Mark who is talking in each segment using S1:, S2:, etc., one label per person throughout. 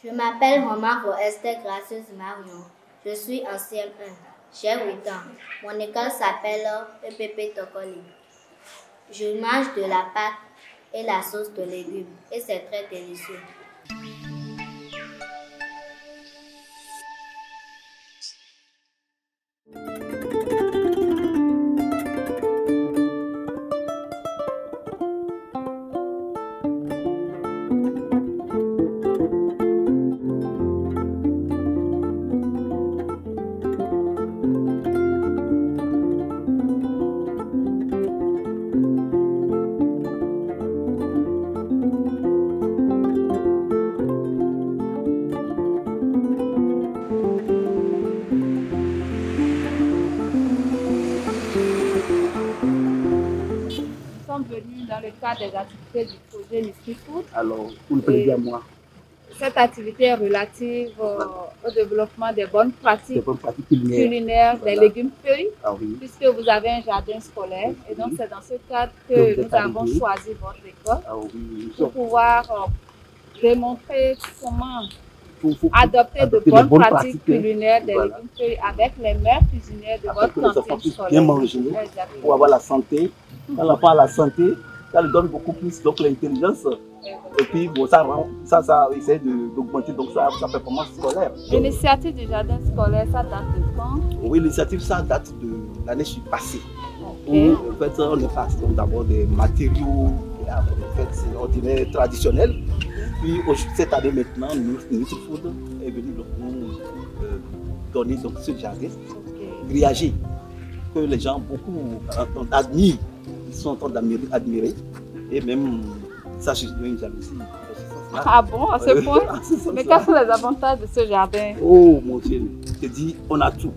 S1: Je m'appelle Romain Esther Gracieuse Marion. Je suis en CM1. J'ai 8 ans. Mon école s'appelle EPP Tokoli. Je mange de la pâte et la sauce de légumes et c'est très délicieux.
S2: Venus dans le cadre des activités du projet Mystery Food.
S3: Alors, vous le connaissez à moi.
S2: Cette activité est relative au développement des bonnes pratiques culinaires
S3: voilà.
S2: Des légumes feuilles,
S3: oui.
S2: Puisque vous avez un jardin scolaire. Et donc, c'est dans ce cadre que nous avons choisi votre école pour pouvoir démontrer comment adopter de bonnes pratiques culinaires des légumes feuilles avec les mères cuisinières de votre cantine scolaire.
S3: Bien manger, pour avoir la santé. Quand l'enfant a la santé, ça lui donne beaucoup plus l'intelligence. Et puis, bon, ça essaie d'augmenter sa performance scolaire.
S2: L'initiative du jardin scolaire, ça date de quand?
S3: Oui, l'initiative, ça date de l'année passée.
S2: Okay.
S3: Où, en fait, on est parti d'abord des matériaux ordinaires, traditionnels. Puis, cette année maintenant, Mystery Food est venu nous donner ce jardin grillagé que les gens beaucoup admirent. Ils sont en train d'admirer et même ça suscite une jalousie.
S2: Ah bon, à ce point? Mais quels sont les avantages de ce jardin?
S3: Oh mon Dieu, je dis, on a tout.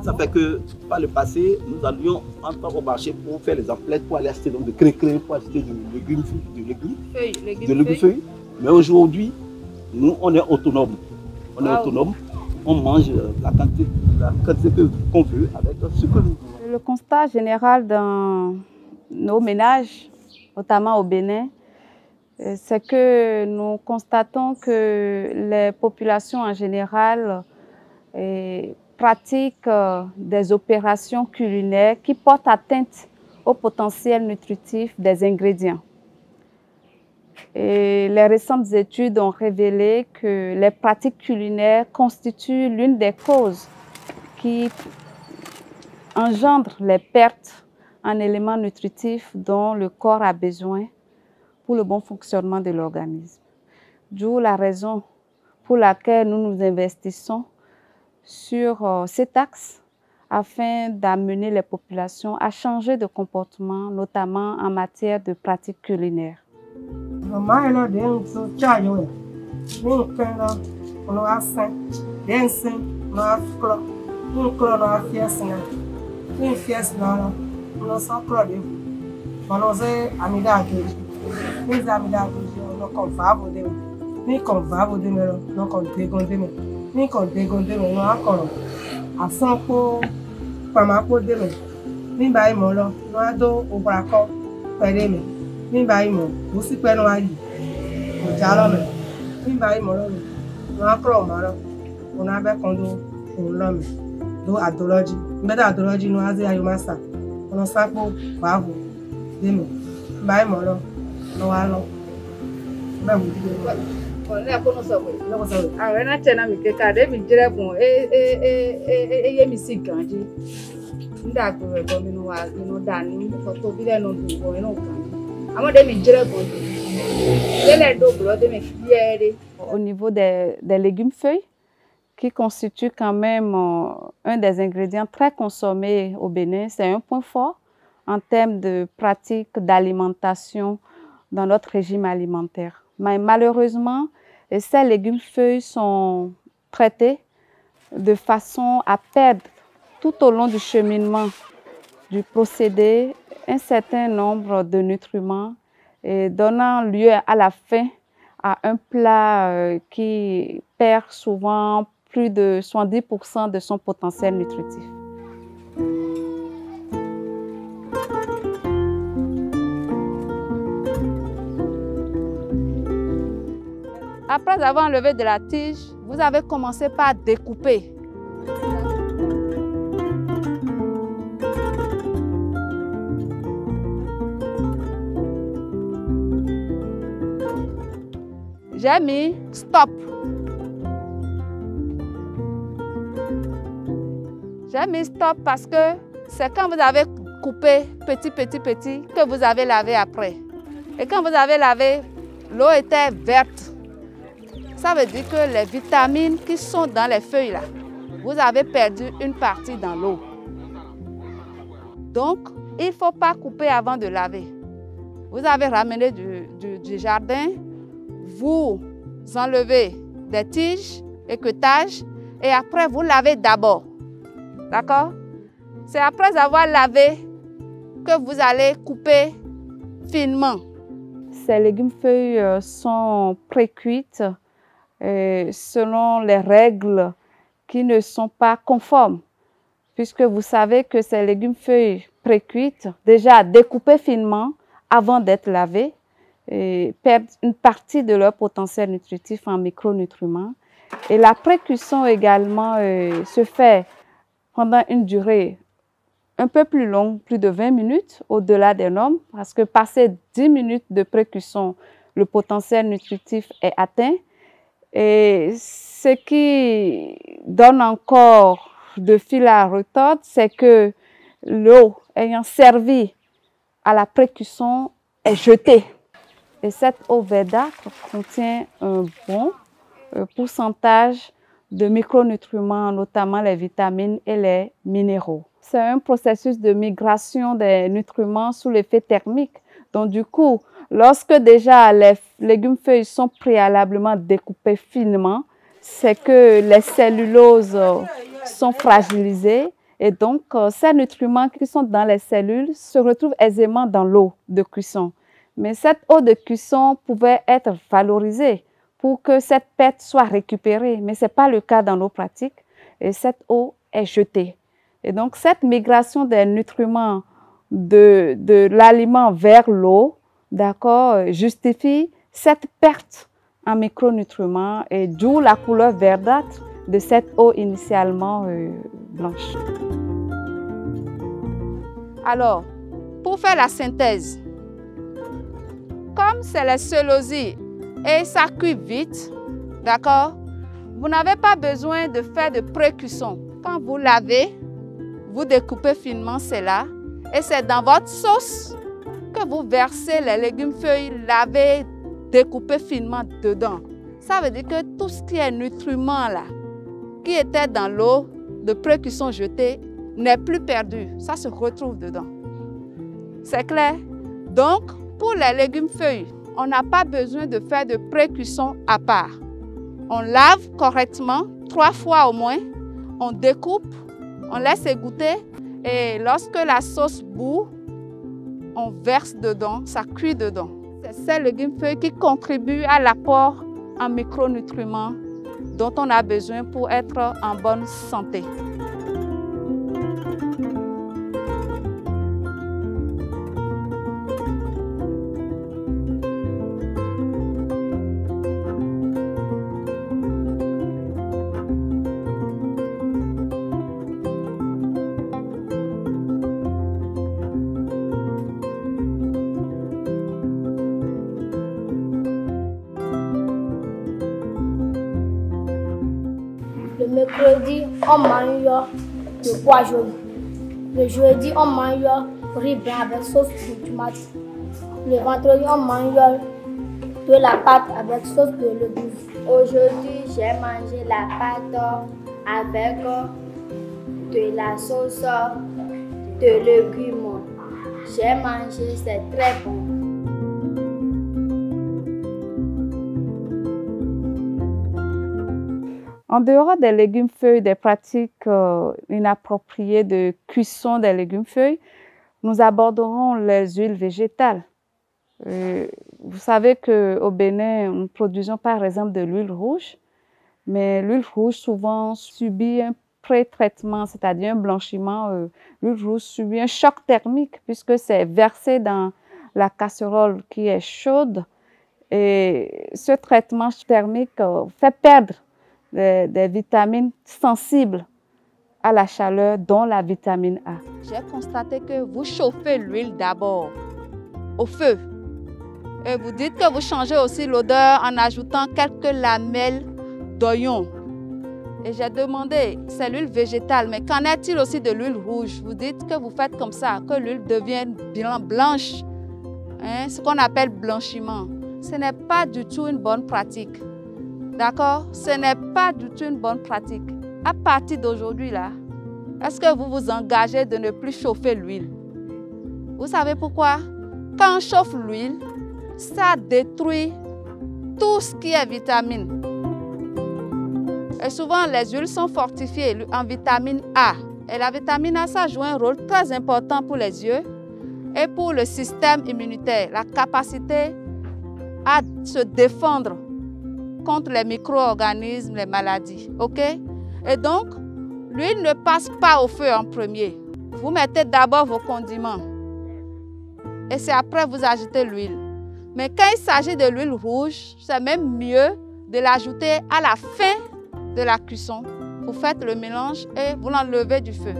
S3: Ça fait que par le passé, nous allions entrer au marché pour faire les emplettes, pour aller acheter donc de cré-cré, pour acheter du légumes feuilles. Mais aujourd'hui, nous on est autonomes. On est autonome, on mange la quantité qu'on veut avec ce que nous voulons.
S2: Le constat général dans nos ménages, notamment au Bénin, c'est que nous constatons que les populations en général pratiquent des opérations culinaires qui portent atteinte au potentiel nutritif des ingrédients. Et les récentes études ont révélé que les pratiques culinaires constituent l'une des causes qui engendrent les pertes en éléments nutritifs dont le corps a besoin pour le bon fonctionnement de l'organisme. D'où la raison pour laquelle nous nous investissons sur cet axe afin d'amener les populations à changer de comportement, notamment en matière de pratiques culinaires. Au niveau des légumes feuilles, qui constituent quand même un des ingrédients très consommés au Bénin, c'est un point fort en termes de pratiques d'alimentation dans notre régime alimentaire. Mais malheureusement, ces légumes feuilles sont traités de façon à perdre tout au long du cheminement du procédé un certain nombre de nutriments et donnant lieu à la fin à un plat qui perd souvent plus de 70% de son potentiel nutritif. Après avoir enlevé de la tige, vous avez commencé par découper. J'ai mis stop. J'ai mis stop parce que c'est quand vous avez coupé petit que vous avez lavé après. Et quand vous avez lavé, l'eau était verte. Ça veut dire que les vitamines qui sont dans les feuilles là, vous avez perdu une partie dans l'eau. Donc, il ne faut pas couper avant de laver. Vous avez ramené du jardin, vous enlevez des tiges, équetages, et après vous lavez d'abord. D'accord? C'est après avoir lavé que vous allez couper finement. Ces légumes-feuilles sont pré-cuites selon les règles qui ne sont pas conformes, puisque vous savez que ces légumes-feuilles pré-cuites, déjà découpées finement avant d'être lavées, perdent une partie de leur potentiel nutritif en micronutriments. Et la pré-cuisson également se fait pendant une durée un peu plus longue, plus de 20 minutes, au-delà des normes, parce que passé 10 minutes de pré-cuisson, le potentiel nutritif est atteint. Et ce qui donne encore de fil à retordre, c'est que l'eau ayant servi à la pré-cuisson est jetée. Et cette eau verdâtre contient un bon pourcentage de micronutriments, notamment les vitamines et les minéraux. C'est un processus de migration des nutriments sous l'effet thermique. Donc du coup, lorsque déjà les légumes-feuilles sont préalablement découpés finement, c'est que les celluloses sont fragilisées et donc ces nutriments qui sont dans les cellules se retrouvent aisément dans l'eau de cuisson. Mais cette eau de cuisson pouvait être valorisée pour que cette perte soit récupérée, mais ce n'est pas le cas dans nos pratiques et cette eau est jetée. Et donc cette migration des nutriments de l'aliment vers l'eau, d'accord, justifie cette perte en micronutriments et d'où la couleur verdâtre de cette eau initialement blanche. Alors, pour faire la synthèse, comme c'est la cellulose et ça cuit vite, d'accord, vous n'avez pas besoin de faire de pré-cuisson. Quand vous lavez, vous découpez finement cela et c'est dans votre sauce que vous versez les légumes-feuilles lavés, découpés finement dedans. Ça veut dire que tout ce qui est nutriments là, qui était dans l'eau de pré-cuisson jetée, n'est plus perdu. Ça se retrouve dedans. C'est clair? Donc, pour les légumes-feuilles, on n'a pas besoin de faire de pré-cuisson à part. On lave correctement, 3 fois au moins, on découpe, on laisse égoutter et lorsque la sauce bout, on verse dedans, ça cuit dedans. C'est ces légumes-feuilles qui contribuent à l'apport en micronutriments dont on a besoin pour être en bonne santé.
S1: Le mercredi, on mange de pois jaunes. Le jeudi, on mange riz blanc avec sauce de tomate. Le vendredi, on mange de la pâte avec sauce de légumes. Aujourd'hui, j'ai mangé la pâte avec de la sauce de légumes. J'ai mangé, c'est très bon.
S2: En dehors des légumes-feuilles, des pratiques inappropriées de cuisson des légumes-feuilles, nous aborderons les huiles végétales. Vous savez qu'au Bénin, nous produisons par exemple de l'huile rouge, mais l'huile rouge souvent subit un pré-traitement, c'est-à-dire un blanchiment. L'huile rouge subit un choc thermique puisque c'est versé dans la casserole qui est chaude Et ce traitement thermique fait perdre des vitamines sensibles à la chaleur, dont la vitamine A. J'ai constaté que vous chauffez l'huile d'abord au feu. Et vous dites que vous changez aussi l'odeur en ajoutant quelques lamelles d'oignon. Et j'ai demandé, c'est l'huile végétale, mais qu'en est-il aussi de l'huile rouge? Vous dites que vous faites comme ça, que l'huile devienne blanche, hein, ce qu'on appelle blanchiment. Ce n'est pas du tout une bonne pratique. D'accord? Ce n'est pas du tout une bonne pratique. À partir d'aujourd'hui, là, est-ce que vous vous engagez de ne plus chauffer l'huile? Vous savez pourquoi? Quand on chauffe l'huile, ça détruit tout ce qui est vitamine. Et souvent, les huiles sont fortifiées en vitamine A. Et la vitamine A, ça joue un rôle très important pour les yeux et pour le système immunitaire, la capacité à se défendre contre les micro-organismes, les maladies. OK? Et donc, l'huile ne passe pas au feu en premier. Vous mettez d'abord vos condiments. Et c'est après vous ajoutez l'huile. Mais quand il s'agit de l'huile rouge, c'est même mieux de l'ajouter à la fin de la cuisson. Vous faites le mélange et vous l'enlevez du feu.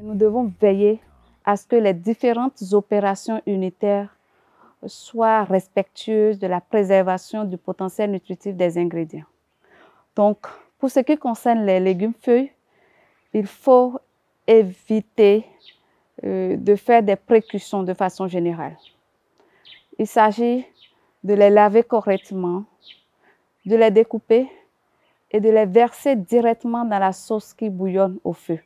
S2: Nous devons veiller à ce que les différentes opérations unitaires soient respectueuses de la préservation du potentiel nutritif des ingrédients. Donc, pour ce qui concerne les légumes feuilles, il faut éviter de faire des pré-cuissons de façon générale. Il s'agit de les laver correctement, de les découper et de les verser directement dans la sauce qui bouillonne au feu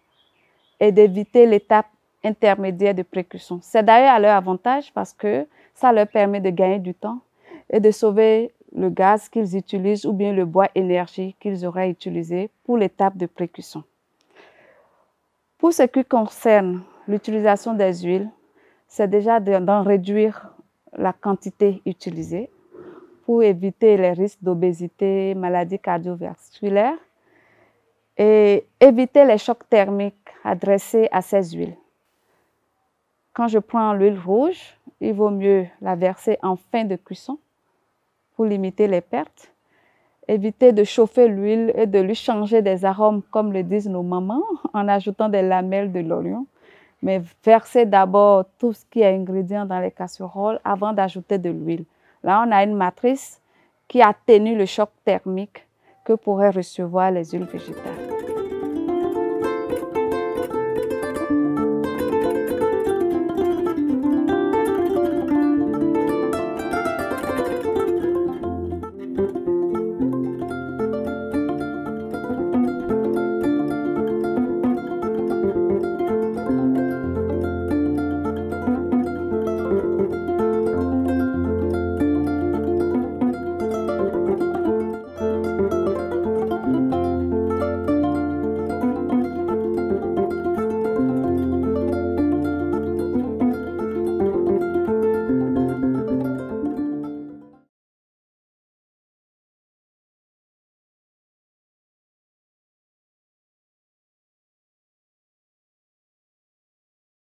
S2: et d'éviter l'étape intermédiaire de pré-cuisson. C'est d'ailleurs à leur avantage parce que ça leur permet de gagner du temps et de sauver le gaz qu'ils utilisent ou bien le bois énergie qu'ils auraient utilisé pour l'étape de pré-cuisson. Pour ce qui concerne l'utilisation des huiles, c'est déjà d'en réduire la quantité utilisée pour éviter les risques d'obésité, maladies cardiovasculaires et éviter les chocs thermiques adressés à ces huiles. Quand je prends l'huile rouge, il vaut mieux la verser en fin de cuisson pour limiter les pertes. Éviter de chauffer l'huile et de lui changer des arômes, comme le disent nos mamans, en ajoutant des lamelles de l'oignon. Mais verser d'abord tout ce qui est ingrédient dans les casseroles avant d'ajouter de l'huile. Là, on a une matrice qui atténue le choc thermique que pourraient recevoir les huiles végétales.